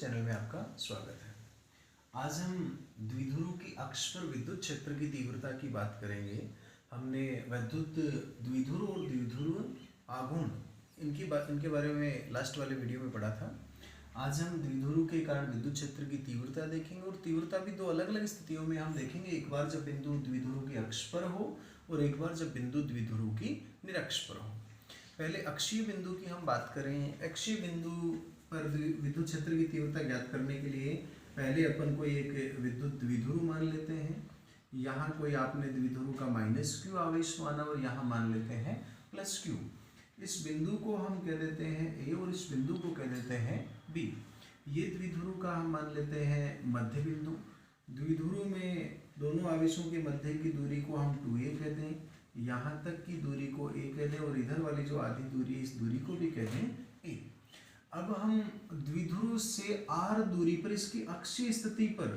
Channel में आपका स्वागत है। आज हम द्विध्रुव की अक्ष पर विद्युत क्षेत्र की तीव्रता की बात करेंगे। हमने विद्युत द्विध्रुव और द्विध्रुव आघूर्ण इनके बारे में लास्ट वाले वीडियो में पढ़ा था। आज हम द्विध्रुव के कारण विद्युत क्षेत्र की तीव्रता देखेंगे और तीव्रता भी दो अलग अलग स्थितियों में हम देखेंगे। एक बार जब बिंदु द्विध्रुव की अक्ष पर हो और एक बार जब बिंदु द्विध्रुव की निरक्ष पर हो। पहले अक्षीय बिंदु की हम बात करें। अक्षीय बिंदु पर विद्युत क्षेत्र की तीव्रता ज्ञात करने के लिए पहले अपन कोई एक विद्युत द्विध्रुव मान लेते हैं। यहाँ कोई आपने द्विध्रुव का -q आवेश माना और यहाँ मान लेते हैं +q। इस बिंदु को हम कह देते हैं A और इस बिंदु को कह देते हैं B। ये द्विध्रुव का हम मान लेते हैं मध्य बिंदु। द्विध्रुव में दोनों आवेशों के मध्य की दूरी को हम 2a कहते हैं, यहाँ तक की दूरी को a कहते हैं और इधर वाली जो आधी दूरी है इस दूरी को भी कहते हैं a। अब हम द्विध्रुव से r दूरी पर इसकी अक्षीय स्थिति पर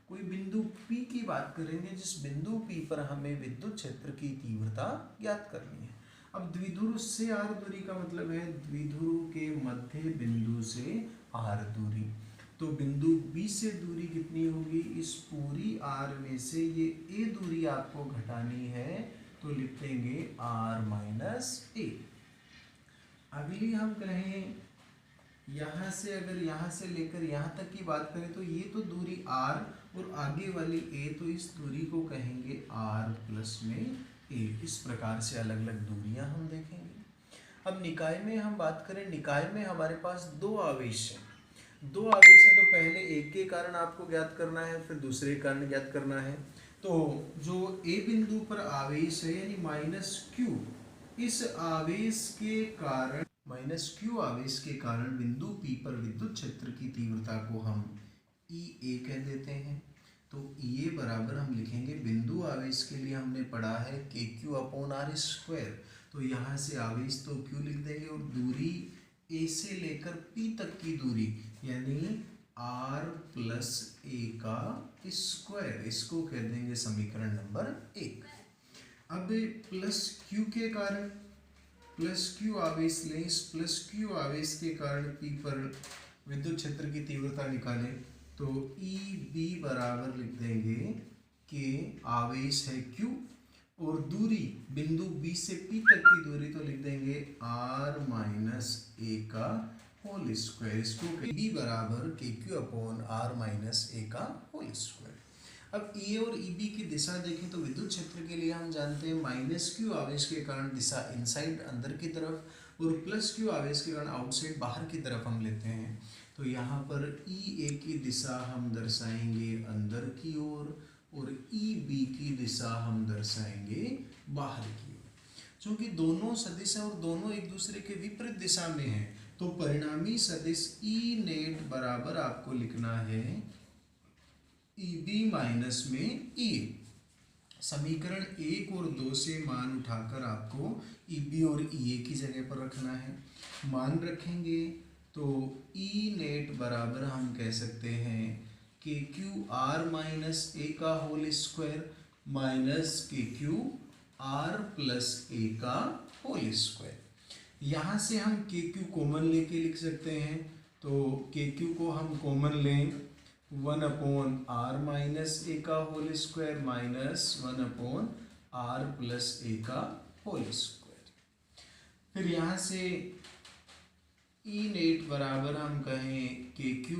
कोई बिंदु P की बात करेंगे, जिस बिंदु P पर हमें विद्युत क्षेत्र की तीव्रता ज्ञात करनी है। अब द्विध्रुव से r दूरी का मतलब है द्विध्रुव के मध्य बिंदु से r दूरी। तो बिंदु B से दूरी कितनी होगी? इस पूरी r में से ये a दूरी आपको घटानी है, तो लिख देंगे r-a। अगली हम कहें यहाँ से, अगर यहाँ से लेकर यहाँ तक की बात करें तो ये तो दूरी r और आगे वाली a, तो इस दूरी को कहेंगे r+a। इस प्रकार से अलग अलग दूरियां हम देखेंगे। अब निकाय में हम बात करें। निकाय में हमारे पास दो आवेश हैं। दो आवेश हैं तो पहले एक के कारण आपको ज्ञात करना है, फिर दूसरे कारण ज्ञात करना है। तो जो a बिंदु पर आवेश है यानी -q, इस आवेश के कारण -q आवेश के कारण बिंदु P पर विद्युत क्षेत्र की तीव्रता को हम EA कह देते हैं। तो EA बराबर हम लिखेंगे, बिंदु आवेश के लिए हमने पढ़ा है KQ/r²। तो यहाँ से आवेश तो Q लिख देंगे और दूरी A से लेकर P तक की दूरी यानी r+a का स्क्वायर, इसको कह देंगे समीकरण नंबर 1। अब +q के कारण +q आवेश लें। इस +q आवेश के कारण P पर विद्युत क्षेत्र की तीव्रता निकालें तो EB बराबर लिख देंगे कि आवेश है Q और दूरी बिंदु B से P तक की दूरी तो लिख देंगे r-a का होल स्क्वायर। इसको EB बराबर KQ/r-a का होल स्क्वायर। अब EA और EB की दिशा देखें तो विद्युत क्षेत्र के लिए हम जानते हैं -q आवेश के कारण दिशा इनसाइड अंदर की तरफ और +q आवेश के कारण आउटसाइड बाहर की तरफ हम लेते हैं। तो यहाँ पर EA की दिशा हम दर्शाएंगे अंदर की ओर और EB की दिशा हम दर्शाएंगे बाहर की ओर। क्योंकि दोनों सदिश हैं और दोनों एक दूसरे के विपरीत दिशा में हैं, तो परिणामी सदिश E नेट बराबर आपको लिखना है EB माइनस में EA। समीकरण 1 और 2 से मान उठाकर आपको EB और EA की जगह पर रखना है। मान रखेंगे तो E नेट बराबर हम कह सकते हैं KQ/r-a का होल स्क्वायर माइनस KQ/r+a का होल स्क्वायर। यहाँ से हम KQ कॉमन लेके लिख सकते हैं, तो KQ को हम कॉमन लें 1/r-a का होल स्क्वायर माइनस 1/r+a का होल स्क्वायर। फिर यहाँ से E नेट बराबर हम कहें KQ,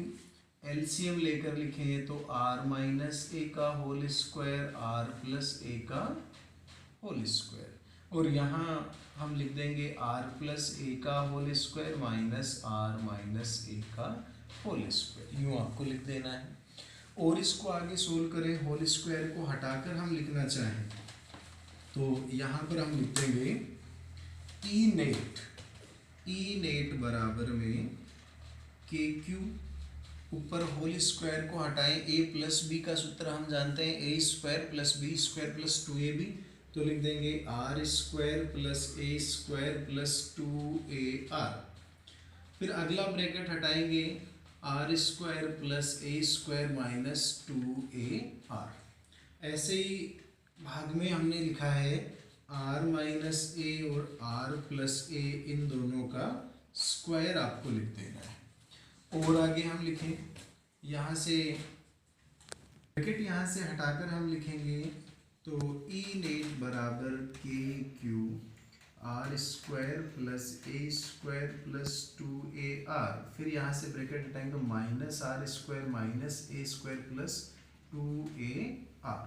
एलसीएम लेकर लिखें तो r-a का होल स्क्वायर r+a का होल स्क्वायर और यहाँ हम लिख देंगे r+a का होल स्क्वायर माइनस r-a का होल स्क्वायर। यूँ आपको लिख देना है और इसको आगे सोल्व करें। होल स्क्वायर को हटाकर हम लिखना चाहें तो यहाँ पर हम लिख देंगे E नेट बराबर में KQ, ऊपर होल स्क्वायर को हटाएं, a+b का सूत्र हम जानते हैं a² + b² + 2ab। तो लिख देंगे r² + a² + 2ar। फिर अगला ब्रैकेट हटाएंगे r² + a² - 2ar। ऐसे ही भाग में हमने लिखा है r - a और r+a, इन दोनों का स्क्वायर आपको लिख देना है। और आगे हम लिखें यहाँ से ब्रैकेट यहाँ से हटाकर हम लिखेंगे तो ई नेट बराबर K Q R square plus A square plus 2AR, फिर यहाँ से ब्रैकेट हटाएंगे तो minus R square minus A square plus 2AR।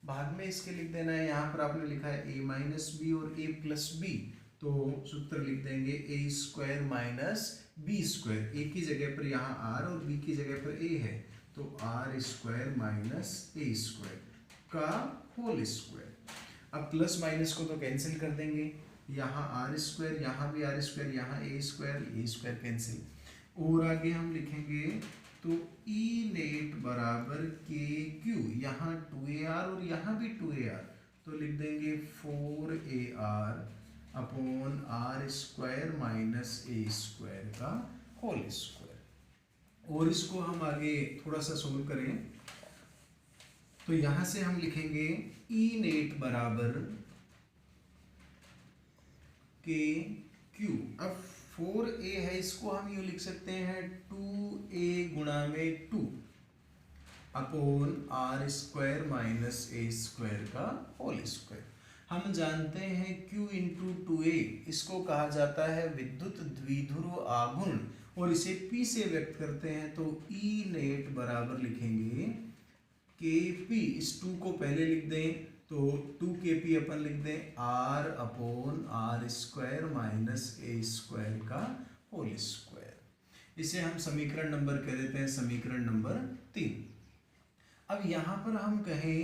भाग में इसके लिख देना है, यहाँ पर आपने लिखा है a माइनस बी और a प्लस बी, तो सूत्र लिख देंगे a square minus B square, a की जगह पर यहाँ r और b की जगह पर a है, तो R square minus A square का होल स्क्वायर। अब प्लस माइनस को तो कैंसिल कर देंगे, यहाँ आर स्क्वायर, यहाँ भी आर स्क्वायर, यहाँ ए स्क्वायर कैंसिल, और आगे हम लिखेंगे तो ई नेट बराबर के क्यू, यहाँ 2AR और यहाँ भी 2AR, तो लिख देंगे 4AR upon R square minus A square का होल स्क्वायर। और इसको हम आगे थोड़ा सा सोल्व करें तो यहाँ से हम लिखेंगे ई नेट बराबर के क्यू। अब 4a है, इसको हम यूँ लिख सकते हैं 2a गुणा में 2 upon R square minus A square का होल स्क्वायर। हम जानते हैं q इंटू 2a, इसको कहा जाता है विद्युत द्विध्रुव आघूर्ण, और इसे p से व्यक्त करते हैं तो E नेट बराबर लिखेंगे kp, इस 2 को पहले लिख दें तो 2kp अपन लिख दें r upon R square minus A square का होल स्क्वायर। इसे हम समीकरण नंबर कह देते हैं समीकरण नंबर 3। अब यहाँ पर हम कहें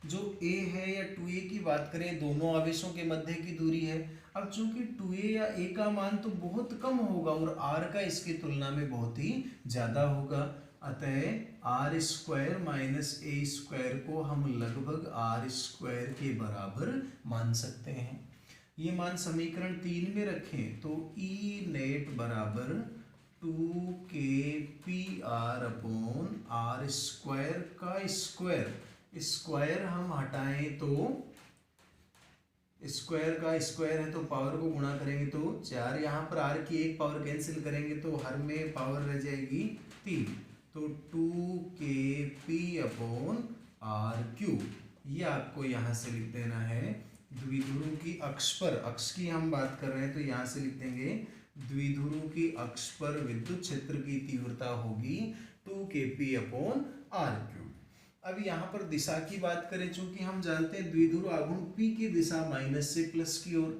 जो a है या 2a की बात करें, दोनों आवेशों के मध्य की दूरी है। अब चूंकि 2a या a का मान तो बहुत कम होगा और r का इसकी तुलना में बहुत ही ज़्यादा होगा, अतः R square minus A square को हम लगभग आर स्क्वायर के बराबर मान सकते हैं। ये मान समीकरण 3 में रखें तो ई नेट बराबर 2kpr अपॉन आर स्क्वायर का स्क्वायर, स्क्वायर हम हटाएं तो स्क्वायर का स्क्वायर है तो पावर को गुणा करेंगे तो 4, यहाँ पर r की एक पावर कैंसिल करेंगे तो हर में पावर रह जाएगी 3, तो 2kp अपॉन आर क्यूब। ये आपको यहाँ से लिख देना है द्विध्रुव की अक्ष पर, अक्ष की हम बात कर रहे हैं तो यहाँ से लिख देंगे द्विध्रुव की अक्ष पर विद्युत क्षेत्र की तीव्रता होगी 2kp अपॉन आर क्यूब। अब यहाँ पर दिशा की बात करें, चूंकि हम जानते हैं द्विध्रुव आघूर्ण p की दिशा माइनस से प्लस की ओर,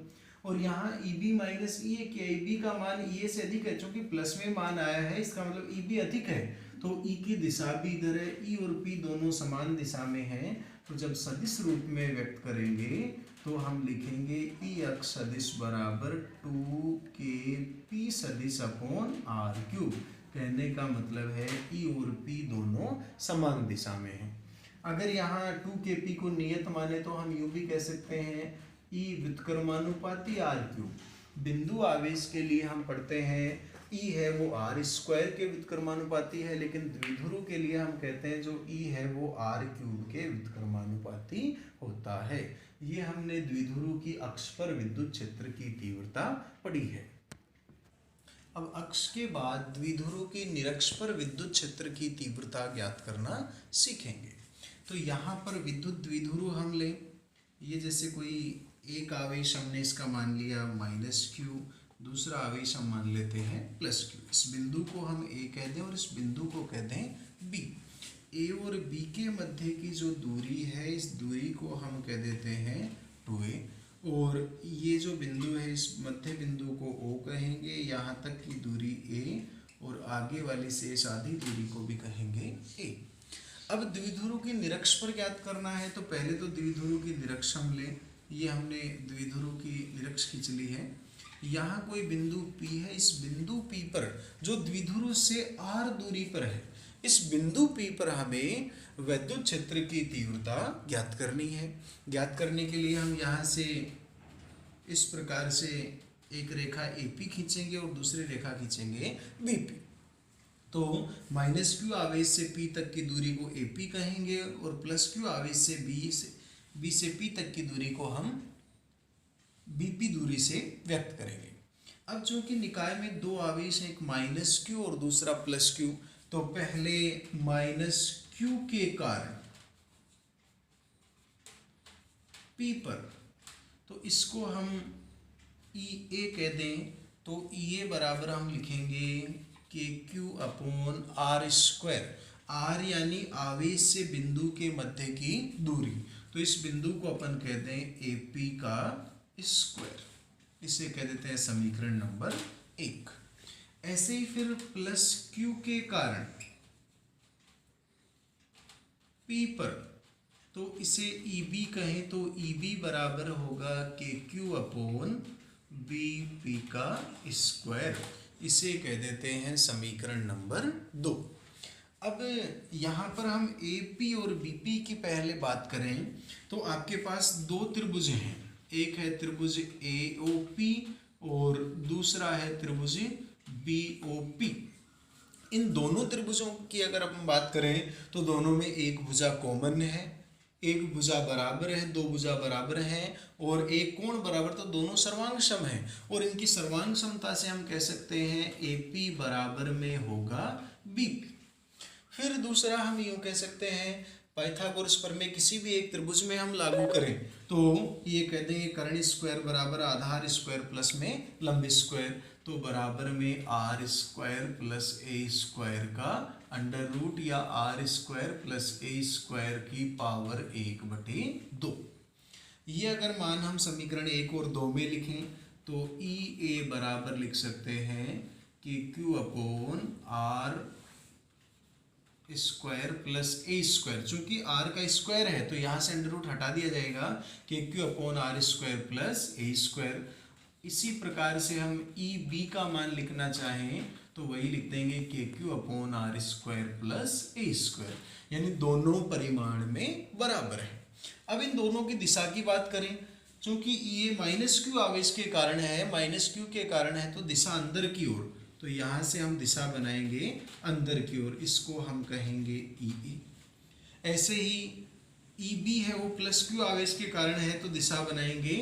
और यहाँ EB माइनस ई है कि EB का मान EA से अधिक है, चूंकि प्लस में मान आया है इसका मतलब EB अधिक है, तो E की दिशा भी इधर है, E और P दोनों समान दिशा में हैं, तो जब सदिश रूप में व्यक्त करेंगे तो हम लिखेंगे E अक्ष सदिश बराबर 2kp सदिश अपॉन आर क्यूब। कहने का मतलब है E और P दोनों समान दिशा में हैं। अगर यहाँ 2kp को नियत माने तो हम यूँ भी कह सकते हैं E व्युत्क्रमानुपाती आर क्यूब। बिंदु आवेश के लिए हम पढ़ते हैं E है वो आर स्क्वायर के व्युत्क्रमानुपाती है, लेकिन द्विध्रुव के लिए हम कहते हैं जो E है वो आर क्यूब के व्युत्क्रमानुपाती होता है। ये हमने द्विध्रुव की अक्ष पर विद्युत क्षेत्र की तीव्रता पढ़ी है। अब अक्ष के बाद द्विध्रुव की निरक्ष पर विद्युत क्षेत्र की तीव्रता ज्ञात करना सीखेंगे। तो यहाँ पर विद्युत द्विध्रुव हम लें, ये जैसे कोई एक आवेश हमने इसका मान लिया -q, दूसरा आवेश हम मान लेते हैं +q। इस बिंदु को हम A कह दें और इस बिंदु को कह दें B। A और B के मध्य की जो दूरी है, इस दूरी को हम कह देते हैं 2a, और ये जो बिंदु है इस मध्य बिंदु को O कहेंगे, यहाँ तक की दूरी A और आगे वाली से इस आधी दूरी को भी कहेंगे A। अब द्विध्रुव की निरक्ष पर ज्ञात करना है तो पहले तो द्विध्रुव की निरक्ष हम लें। ये हमने द्विध्रुव की निरक्ष खींच ली है। यहाँ कोई बिंदु P है, इस बिंदु P पर जो द्विध्रुव से r दूरी पर है, इस बिंदु P पर हमें विद्युत क्षेत्र की तीव्रता ज्ञात करनी है। ज्ञात करने के लिए हम यहाँ से इस प्रकार से एक रेखा AP खींचेंगे और दूसरी रेखा खींचेंगे BP। तो -q आवेश से P तक की दूरी को AP कहेंगे और +q आवेश से B से P तक की दूरी को हम BP दूरी से व्यक्त करेंगे। अब चूंकि निकाय में दो आवेश हैं, एक माइनस क्यू और दूसरा प्लस क्यू, तो पहले माइनस क्यू के कारण पी पर, तो इसको हम ई ए कह दें, तो ई ए बराबर हम लिखेंगे K Q upon R square. R यानी आवेश से बिंदु के मध्य की दूरी, तो इस बिंदु को अपन कहते हैं ए पी का स्क्वायर, इसे कह देते हैं समीकरण नंबर 1। ऐसे ही फिर प्लस क्यू के कारण पी पर, तो इसे ई बी कहें, तो ई बी बराबर होगा के क्यू अपॉन बी पी का स्क्वायर, इसे कह देते हैं समीकरण नंबर 2। अब यहाँ पर हम ए पी और बी पी की पहले बात करें, तो आपके पास दो त्रिभुज हैं, एक है त्रिभुज ए ओ पी और दूसरा है त्रिभुज बी ओ पी। इन दोनों त्रिभुजों की अगर हम बात करें तो दोनों में एक भुजा कॉमन है, एक भुजा बराबर है, दो भुजा बराबर हैं और एक कोण बराबर, तो दोनों सर्वांग सम हैं और इनकी सर्वांग समता से हम कह सकते हैं ए पी बराबर में होगा बी पी। फिर दूसरा हम यूँ कह सकते हैं पाइथागोरस प्रमेय किसी भी एक त्रिभुज में हम लागू करें तो ये कह देंगे कर्ण स्क्वायर बराबर आधार स्क्वायर प्लस में लंब स्क्वायर, तो बराबर में R square plus A square का अंडर रूट या R square plus A square की पावर 1/2। ये अगर मान हम समीकरण 1 और 2 में लिखें तो ई ए बराबर लिख सकते हैं कि Q upon R square plus A square, चूंकि आर का स्क्वायर है तो यहाँ से अंडर रूट हटा दिया जाएगा कि Q upon R square plus A square. इसी प्रकार से हम ई बी का मान लिखना चाहें तो वही लिख देंगे K Q upon R square plus A square, यानी दोनों परिमाण में बराबर है। अब इन दोनों की दिशा की बात करें, चूंकि ये माइनस क्यू आवेश के कारण है, माइनस क्यू के कारण है तो दिशा अंदर की ओर, तो यहाँ से हम दिशा बनाएंगे अंदर की ओर, इसको हम कहेंगे ई ए। ऐसे ही ई बी है वो प्लस क्यू आवेश के कारण है तो दिशा बनाएंगे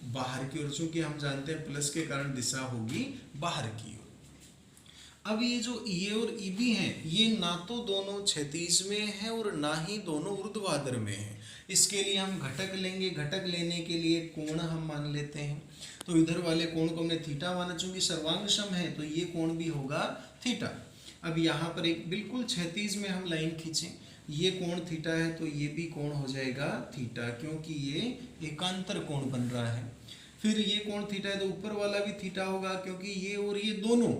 बाहर की ओर, चूंकि हम जानते हैं प्लस के कारण दिशा होगी बाहर की ओर। अब ये जो ई ए और ई बी हैं ये ना तो दोनों क्षैतिज में हैं और ना ही दोनों ऊर्ध्वाधर में हैं। इसके लिए हम घटक लेंगे, घटक लेने के लिए कोण हम मान लेते हैं, तो इधर वाले कोण को हमने थीटा माना, चूंकि सर्वांग सम है तो ये कोण भी होगा थीटा। अब यहाँ पर एक बिल्कुल क्षैतिज में हम लाइन खींचें, ये कोण थीटा है तो ये भी कोण हो जाएगा थीटा, क्योंकि ये एकांतर कोण बन रहा है। फिर ये कोण थीटा है तो ऊपर वाला भी थीटा होगा, क्योंकि ये और ये दोनों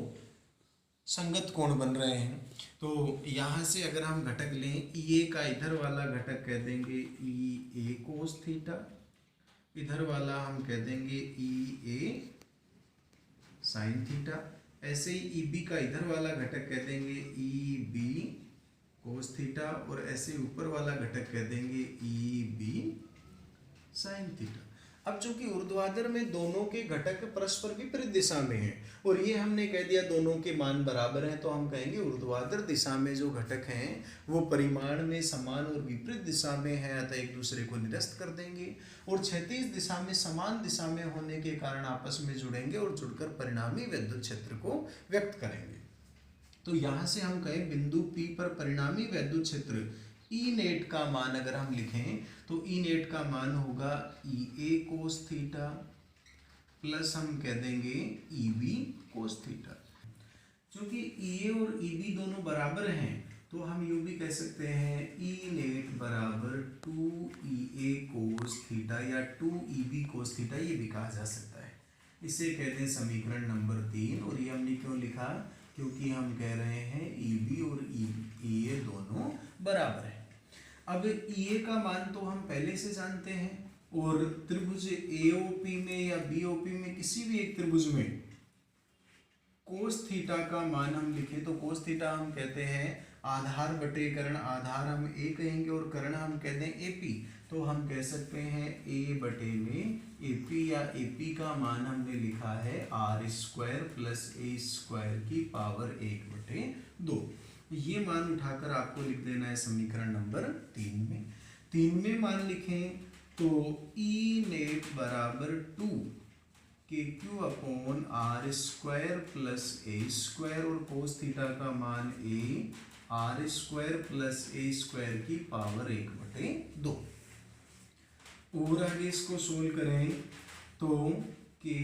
संगत कोण बन रहे हैं। तो यहाँ से अगर हम घटक लें, ई ए का इधर वाला घटक कह देंगे ई ए कोस थीटा, इधर वाला हम कह देंगे ई ए साइन थीटा। ऐसे ही ई बी का इधर वाला घटक कह देंगे ई बी कोस थीटा और ऐसे ऊपर वाला घटक कह देंगे ई बी साइन थीटा। अब चूंकि ऊर्ध्वाधर में दोनों के घटक परस्पर विपरीत दिशा में हैं और ये हमने कह दिया दोनों के मान बराबर हैं, तो हम कहेंगे ऊर्ध्वाधर दिशा में जो घटक हैं वो परिमाण में समान और विपरीत दिशा में है, अतः एक दूसरे को निरस्त कर देंगे और क्षैतिज दिशा में समान दिशा में होने के कारण आपस में जुड़ेंगे और जुड़कर परिणामी विद्युत क्षेत्र को व्यक्त करेंगे। तो यहाँ से हम कहें बिंदु P पर परिणामी विद्युत क्षेत्र ई नेट का मान अगर हम लिखें तो ई नेट का मान होगा ई ए कोस थीटा प्लस हम कह देंगे ई बी कोस थीटा। क्योंकि ई ए और ई बी दोनों बराबर हैं तो हम यूँ भी कह सकते हैं ई नेट बराबर 2 EA कोस थीटा या 2 EB कोस थीटा, ये भी कहा जा सकता है। इसे कहते हैं समीकरण नंबर 3। और ये हमने क्यों लिखा, क्योंकि हम कह रहे हैं EB और EA दोनों बराबर हैं। अब EA का मान तो हम पहले से जानते हैं और त्रिभुज AOP में या BOP में किसी भी एक त्रिभुज में कोस थीटा का मान हम लिखें तो कोस थीटा हम कहते हैं आधार बटे कर्ण, आधार हम A कहेंगे और कर्ण हम कहते हैं AP, तो हम कह सकते हैं A बटे में AP या AP का मान हमने लिखा है R square plus A square की पावर 1/2। ये मान उठाकर आपको लिख देना है समीकरण नंबर 3 में। 3 में मान लिखें तो E नेट बराबर 2 K Q upon R square plus A square और कोस थीटा का मान A R square plus A square की पावर 1/2। और आगे इसको सोल्व करें तो के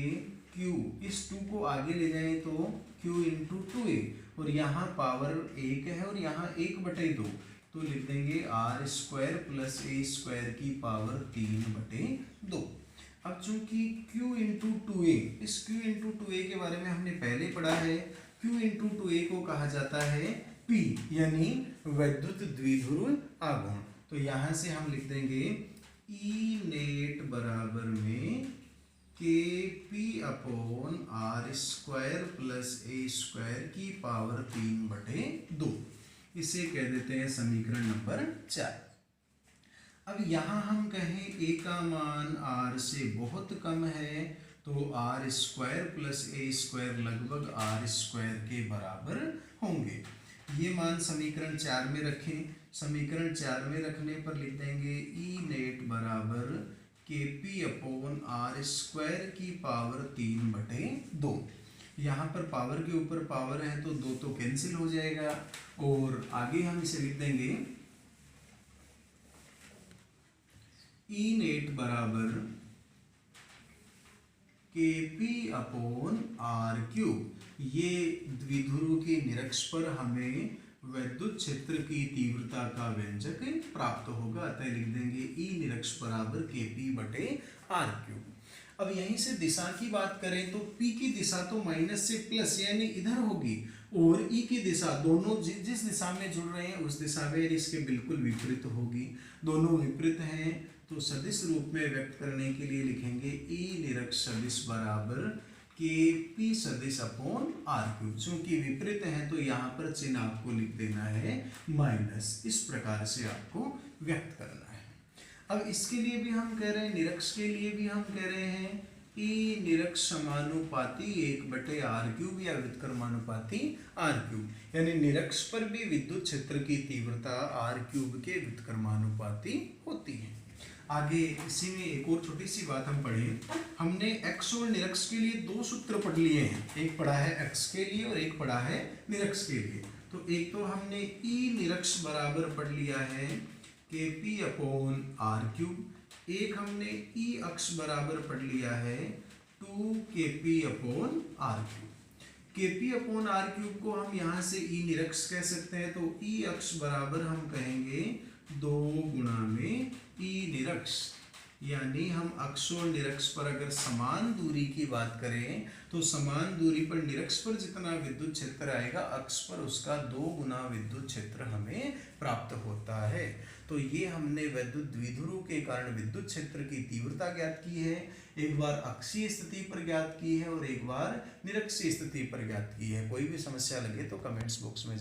क्यू, इस 2 को आगे ले जाएं तो q इंटू 2a, और यहाँ पावर 1 है और यहाँ 1/2, तो लिख देंगे R square plus A square की पावर 3/2। अब चूंकि q इंटू 2a, इस q इंटू 2a के बारे में हमने पहले पढ़ा है, q इंटू 2a को कहा जाता है p, यानी वैद्युत द्विध्रुव आघूर्ण। तो यहाँ से हम लिख देंगे ई नेट बराबर में K P upon R square plus A square की पावर 3/2। इसे कह देते हैं समीकरण नंबर 4। अब यहाँ हम कहें ए का मान आर से बहुत कम है तो R square plus A square लगभग आर स्क्वायर के बराबर होंगे। ये मान समीकरण 4 में रखें। समीकरण 4 में रखने पर लिख देंगे ई नेट बराबर के पी अपॉन आर स्क्वायर की पावर 3/2। यहाँ पर पावर के ऊपर पावर है तो 2 तो कैंसिल हो जाएगा, और आगे हम इसे लिख देंगे ई नेट बराबर के पी अपॉन आर क्यूब। ये द्विध्रुव के निरक्ष पर हमें वैद्युत क्षेत्र की तीव्रता का व्यंजक प्राप्त होगा, अतः लिख देंगे ई निरक्ष बराबर के पी बटे आर क्यूब। अब यहीं से दिशा की बात करें तो P की दिशा तो माइनस से प्लस यानी इधर होगी, और E की दिशा दोनों जिस दिशा में जुड़ रहे हैं उस दिशा में इसके बिल्कुल विपरीत होगी। दोनों विपरीत हैं तो सदिश रूप में व्यक्त करने के लिए लिखेंगे E निरक्ष सदिश बराबर के पी सदिश अपॉन आर क्यूब। चूंकि विपरीत है तो यहाँ पर चिन्ह आपको लिख देना है माइनस। इस प्रकार से आपको व्यक्त करना है। अब इसके लिए भी हम कह रहे हैं, निरक्ष के लिए भी हम कह रहे हैं ई निरक्ष समानुपाती 1/r क्यूब या व्युत्क्रमानुपाती आर क्यूब, यानी निरक्ष पर भी विद्युत क्षेत्र की तीव्रता आर क्यूब के व्युत्क्रमानुपाती होती है। आगे इसी में एक और छोटी सी बात हम पढ़ें। हमने x और निरक्ष के लिए 2 सूत्र पढ़ लिए हैं, एक पढ़ा है x के लिए और एक पढ़ा है निरक्ष के लिए। तो एक तो हमने ई निरक्ष बराबर पढ़ लिया है के पी अपॉन आर क्यूब, एक हमने ई अक्ष बराबर पढ़ लिया है 2 के पी अपॉन आर क्यूब। के पी अपॉन आर क्यूब को हम यहाँ से ई निरक्ष कह सकते हैं, तो ई अक्ष बराबर हम कहेंगे 2 गुणा में ई निरक्ष, यानी हम अक्ष और निरक्ष पर अगर समान दूरी की बात करें तो समान दूरी पर निरक्ष पर जितना विद्युत क्षेत्र आएगा अक्ष पर उसका 2 गुना विद्युत क्षेत्र हमें प्राप्त होता है। तो ये हमने वैद्युत द्विध्रुव के कारण विद्युत क्षेत्र की तीव्रता ज्ञात की है। एक बार अक्षीय स्थिति पर ज्ञात की है और एक बार निरक्षीय स्थिति पर ज्ञात की है। कोई भी समस्या लगे तो कमेंट्स बॉक्स में